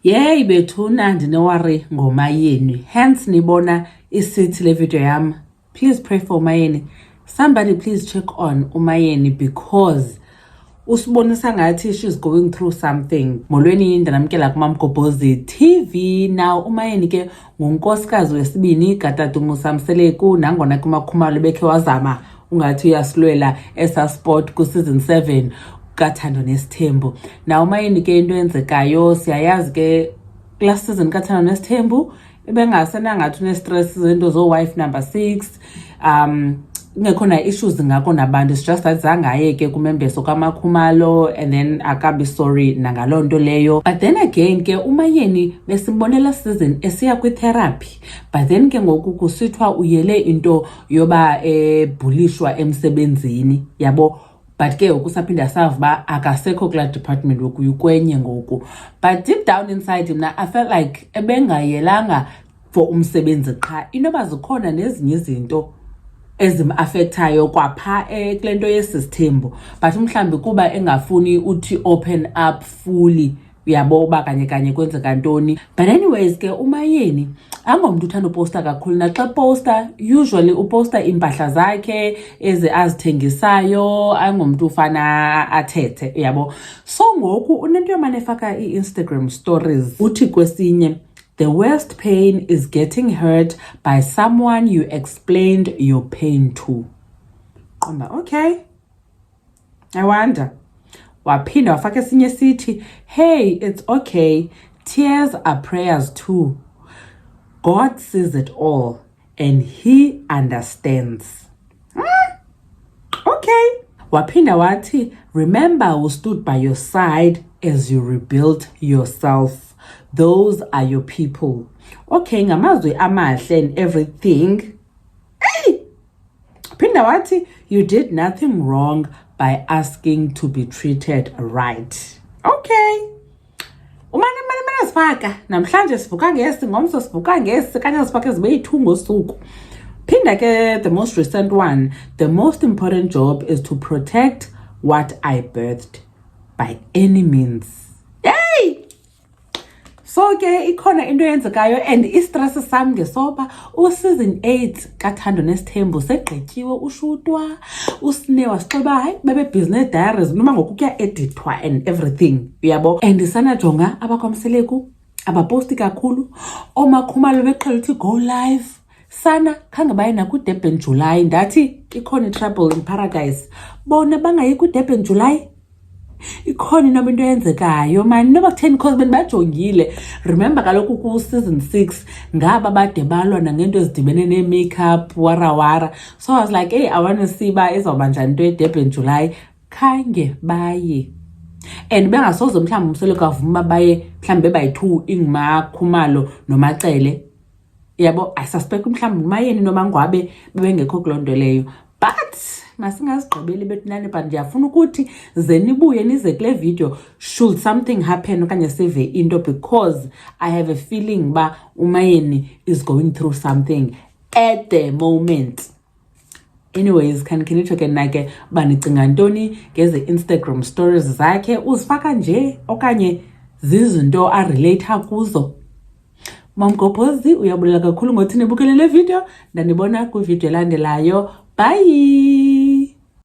Yey bethuna ndinowari ngoMayeni. Hence nibona isithi le video yam. Please pray for Umayeni. Somebody please check on Umayeni because usibonisa ngathi she's going through something. Molweni ndanamkela kuMamgobhozi TV. Now Umayeni ke ngunkosikazi wesibini kaTata Musamseleku nangona kumakhumalo bekhe wazama ungathi uyasilwela esa sport ku season 7 kaThando Nesithembu. Now Umayeni ke into enzekayo siyayazi ke last season kaThando Nesithembu ebengasena ngathi une stress izinto zo wife number 6 ngekhona issues ngako nabantu. It's just that zangaye ke kumembeso kaMakhumalo and then akabi sorry nangalonto leyo. But then again ke Umayeni besimbonela season esiya kwi therapy, but then ke ngoku kusithwa uyele into yoba bulishwa emsebenzini yabo. But ke ukusaphinda savu ba akasekho kula department ukwenye ngoku. But deep down inside mna I felt like ebengayelanga for umsebenzi qha inoba zikhona nezinye izinto ezim-affectayo kwapha kulento yesisithembu, but mhlambi kuba engafuni uthi open up fully uyabo uba kanye kwenzeka ntoni. But anyways ke Umayeni angomntu uthanda uposta kakhulu, naxa posta usually uposta impahla zakhe azithengisayo, angomntu ufana athethe uyabo. So ngoku unento yomane efaka i-Instagram stories uthi kwesinye, the worst pain is getting hurt by someone you explained your pain to. Qomba, okay, I wonder. Waphinda wafaka esinye sithi, hey, it's okay, tears are prayers too. God sees it all and he understands. Okay. Waphinda wathi, remember who stood by your side as you rebuilt yourself. Those are your people. Okay, ngamazwi amahle and everything. Hey! Phinda wathi, you did nothing wrong by asking to be treated right. Okay. Umane sifaka namhlanje sivuka ngesi, ngomso sivuka ngesi, kanye sifaka zibe 2 ngosuku. Phinda ke the most recent one, the most important job is to protect what I birthed by any means. Hey! So ke ikhona into yenzekayo and istress sami ngesoba season 8 kaThando Nesithembu segqityiwe ushutwa uSinewa sixeba hayi bebe business diaries noma ngoku kuya editwa and everything uyabo. And sana jonga abakwamseleku abaposti kakhulu, oMakhumalo beqhela uthi go live sana khange baye na ku Durban July. Ndathi ikhona trouble in paradise, bona bangayi ku Durban July. Ikhona inoba into yenzekayo man, noba kutheni cause bajongile. Remember kaloku ku season 6 ngaba bade balwa nangento ezidibene ne-makeup warawara. So I was like, hey, I want to see ba izawuba njani into ye-Durban July. Khange baye, and bengasoze mhlawumbi umseleko avuma baye mhlawumbi bebayi-2 inguMakhumalo noMacele yabo. I suspect mhlawumbi Umayeni noma ngwabe bebengekho kulonto leyo. But masingazigqibeli bethu but ndiyafuna ukuthi ze nibuye nize kule video should something happen okanye sive into, because I have a feeling ba Umayeni is going through something at the moment. Anyways, khanike ke nake banicinga ntoni ngeze Instagram stories zakhe, uzifaka nje okanye zizinto relate kuzo. Mamgobhozi uyabulela kakhulu ngothi nibukele le video, ndanibona ku video elandelayo. Bye.